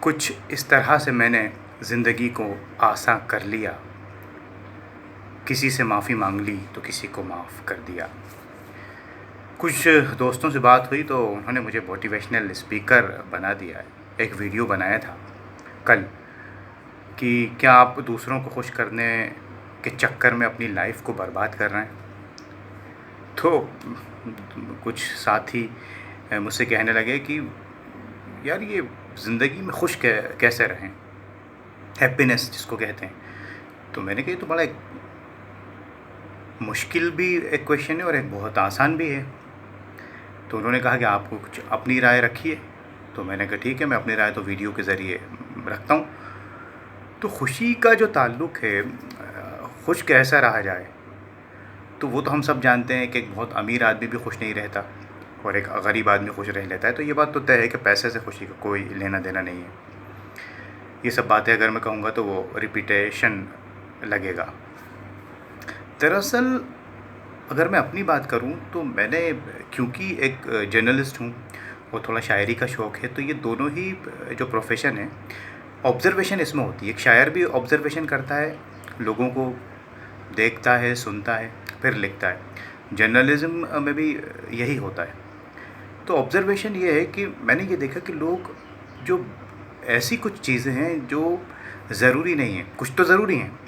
कुछ इस तरह से मैंने ज़िंदगी को आसान कर लिया, किसी से माफ़ी मांग ली तो किसी को माफ़ कर दिया। कुछ दोस्तों से बात हुई तो उन्होंने मुझे मोटिवेशनल स्पीकर बना दिया है। एक वीडियो बनाया था कल कि क्या आप दूसरों को खुश करने के चक्कर में अपनी लाइफ को बर्बाद कर रहे हैं। तो कुछ साथी मुझसे कहने लगे कि यार ये ज़िंदगी में खुश कैसे रहें, हैप्पीनेस जिसको कहते हैं। तो मैंने कहा ये तो बड़ा एक मुश्किल भी एक क्वेश्चन है और एक बहुत आसान भी है। तो उन्होंने कहा कि आपको कुछ अपनी राय रखिए। तो मैंने कहा ठीक है, मैं अपनी राय तो वीडियो के ज़रिए रखता हूँ। तो खुशी का जो ताल्लुक़ है, खुश कैसा रहा जाए, तो वो तो हम सब जानते हैं कि एक बहुत अमीर आदमी भी खुश नहीं रहता और एक गरीब आदमी खुश रह लेता है। तो ये बात तो तय है कि पैसे से खुशी का कोई लेना देना नहीं है। ये सब बातें अगर मैं कहूँगा तो वो रिपीटेशन लगेगा। दरअसल अगर मैं अपनी बात करूँ तो मैंने, क्योंकि एक जर्नलिस्ट हूँ और थोड़ा शायरी का शौक़ है, तो ये दोनों ही जो प्रोफेशन है, ऑब्ज़र्वेशन इसमें होती है। एक शायर भी ऑब्ज़र्वेशन करता है, लोगों को देखता है, सुनता है, फिर लिखता है। जर्नलिज़्म में भी यही होता है। तो ऑब्ज़र्वेशन ये है कि मैंने ये देखा कि लोग जो ऐसी कुछ चीज़ें हैं जो ज़रूरी नहीं हैं, कुछ तो ज़रूरी हैं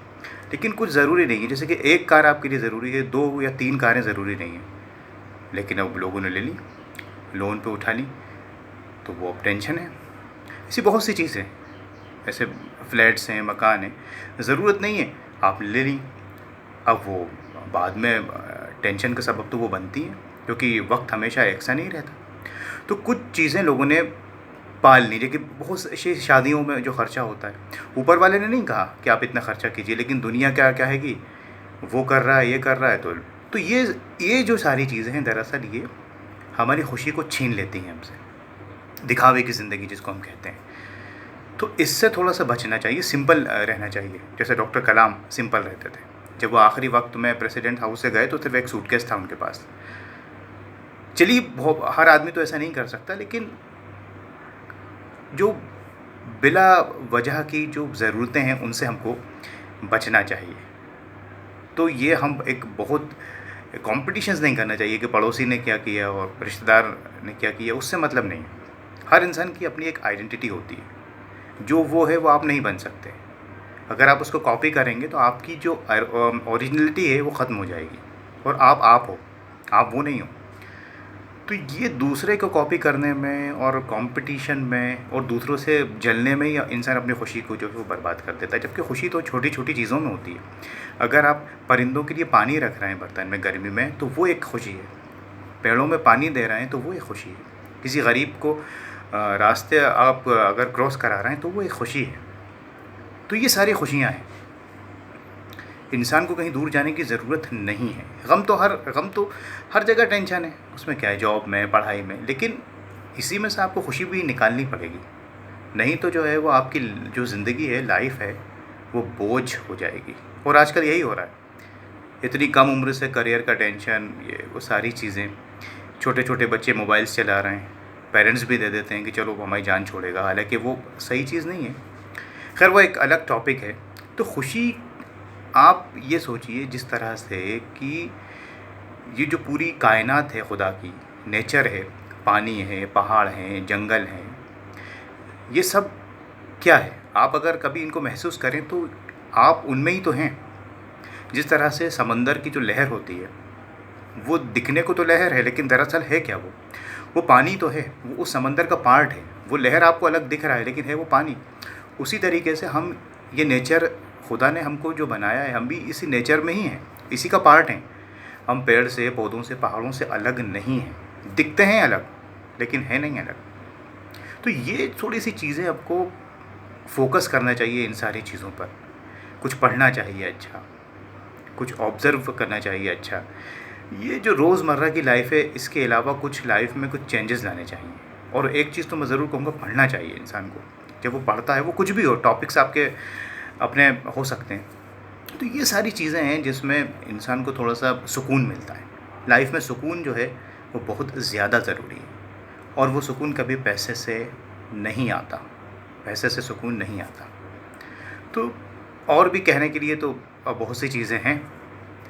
लेकिन कुछ ज़रूरी नहीं है। जैसे कि एक कार आपके लिए ज़रूरी है, 2 या 3 कारें ज़रूरी नहीं हैं, लेकिन अब लोगों ने ले ली, लोन पे उठा ली, तो वो अब टेंशन है। ऐसी बहुत सी चीज़ें, ऐसे फ्लैट्स हैं, मकान हैं, ज़रूरत नहीं है, आपने ले ली, अब वो बाद में टेंशन का सबब तो वो बनती हैं, क्योंकि वक्त हमेशा एक सा नहीं रहता। तो कुछ चीज़ें लोगों ने पाल ली, जैसे बहुत सी शादियों में जो ख़र्चा होता है, ऊपर वाले ने नहीं कहा कि आप इतना ख़र्चा कीजिए, लेकिन दुनिया क्या कहेगी, वो कर रहा है, ये कर रहा है। तो ये जो सारी चीज़ें हैं, दरअसल ये हमारी खुशी को छीन लेती हैं हमसे, दिखावे की ज़िंदगी जिसको हम कहते हैं। तो इससे थोड़ा सा बचना चाहिए, सिंपल रहना चाहिए। जैसे डॉक्टर कलाम सिंपल रहते थे। जब वो आखिरी वक्त में प्रेसिडेंट हाउस से गए तो सिर्फ एक सूटकेस था उनके पास। चलिए, हर आदमी तो ऐसा नहीं कर सकता, लेकिन जो बिला वजह की जो ज़रूरतें हैं उनसे हमको बचना चाहिए। तो ये हम एक बहुत कॉम्पिटिशन्स नहीं करना चाहिए कि पड़ोसी ने क्या किया और रिश्तेदार ने क्या किया, उससे मतलब नहीं। हर इंसान की अपनी एक आइडेंटिटी होती है, जो वो है वो आप नहीं बन सकते। अगर आप उसको कॉपी करेंगे तो आपकी जो ओरिजिनलिटी है वो ख़त्म हो जाएगी और आप हो, आप वो नहीं हो। तो ये दूसरे को कॉपी करने में और कंपटीशन में और दूसरों से जलने में ही इंसान अपनी खुशी को जो है वो बर्बाद कर देता है। जबकि खुशी तो छोटी छोटी चीज़ों में होती है। अगर आप परिंदों के लिए पानी रख रहे हैं बर्तन में गर्मी में, तो वो एक खुशी है। पेड़ों में पानी दे रहे हैं तो वो एक खुशी है। किसी गरीब को रास्ते आप अगर क्रॉस करा रहे हैं तो वो एक खुशी है। तो ये सारी खुशियाँ हैं। इंसान को कहीं दूर जाने की ज़रूरत नहीं है। गम तो हर जगह टेंशन है, उसमें क्या है, जॉब में, पढ़ाई में, लेकिन इसी में से आपको खुशी भी निकालनी पड़ेगी। नहीं तो जो है वो आपकी जो ज़िंदगी है, लाइफ है, वो बोझ हो जाएगी। और आजकल यही हो रहा है। इतनी कम उम्र से करियर का टेंशन, ये वो सारी चीज़ें। छोटे छोटे बच्चे मोबाइल्स चला रहे हैं, पेरेंट्स भी दे देते हैं कि चलो हमारी जान छोड़ेगा, हालांकि वो सही चीज़ नहीं है। खैर, वो एक अलग टॉपिक है। तो खुशी, आप ये सोचिए जिस तरह से कि ये जो पूरी कायनात है खुदा की, नेचर है, पानी है, पहाड़ हैं, जंगल हैं, ये सब क्या है, आप अगर कभी इनको महसूस करें तो आप उनमें ही तो हैं। जिस तरह से समंदर की जो लहर होती है, वो दिखने को तो लहर है, लेकिन दरअसल है क्या, वो पानी तो है, वो उस समंदर का पार्ट है। वो लहर आपको अलग दिख रहा है, लेकिन है वो पानी। उसी तरीके से हम, ये नेचर, खुदा ने हमको जो बनाया है, हम भी इसी नेचर में ही हैं, इसी का पार्ट हैं। हम पेड़ से, पौधों से, पहाड़ों से अलग नहीं हैं। दिखते हैं अलग, लेकिन है नहीं अलग। तो ये थोड़ी सी चीज़ें आपको फोकस करना चाहिए इन सारी चीज़ों पर। कुछ पढ़ना चाहिए अच्छा, कुछ ऑब्ज़र्व करना चाहिए अच्छा। ये जो रोज़मर्रा की लाइफ है, इसके अलावा कुछ लाइफ में कुछ चेंजेस लाने चाहिए। और एक चीज़ तो मैं ज़रूर कहूँगा, पढ़ना चाहिए इंसान को। जब वो पढ़ता है, वो कुछ भी हो, टॉपिक्स आपके अपने हो सकते हैं। तो ये सारी चीज़ें हैं जिसमें इंसान को थोड़ा सा सुकून मिलता है। लाइफ में सुकून जो है वो बहुत ज़्यादा ज़रूरी है, और वो सुकून कभी पैसे से नहीं आता। पैसे से सुकून नहीं आता। तो और भी कहने के लिए तो बहुत सी चीज़ें हैं,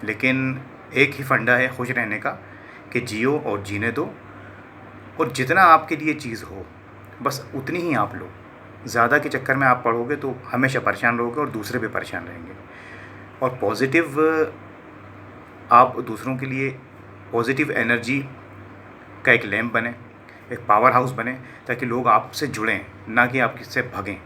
लेकिन एक ही फंडा है खुश रहने का कि जियो और जीने दो, और जितना आपके लिए चीज़ हो बस उतनी ही आप लो। ज़्यादा के चक्कर में आप पड़ोगे तो हमेशा परेशान रहोगे और दूसरे भी परेशान रहेंगे। और पॉजिटिव आप दूसरों के लिए पॉजिटिव एनर्जी का एक लैंप बने, एक पावर हाउस बने, ताकि लोग आपसे जुड़ें, ना कि आप किससे भगें।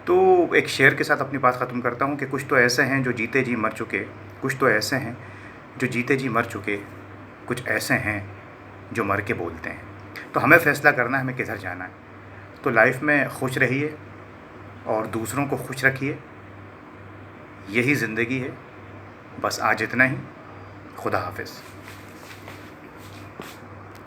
तो एक शेर के साथ अपनी बात ख़त्म करता हूँ कि कुछ तो ऐसे हैं जो जीते जी मर चुके, कुछ तो ऐसे हैं जो जीते जी मर चुके, कुछ ऐसे हैं जो मर के बोलते हैं। तो हमें फ़ैसला करना है हमें किधर जाना है। तो लाइफ में खुश रहिए और दूसरों को खुश रखिए, यही ज़िंदगी है। बस आज इतना ही। खुदा हाफिज़।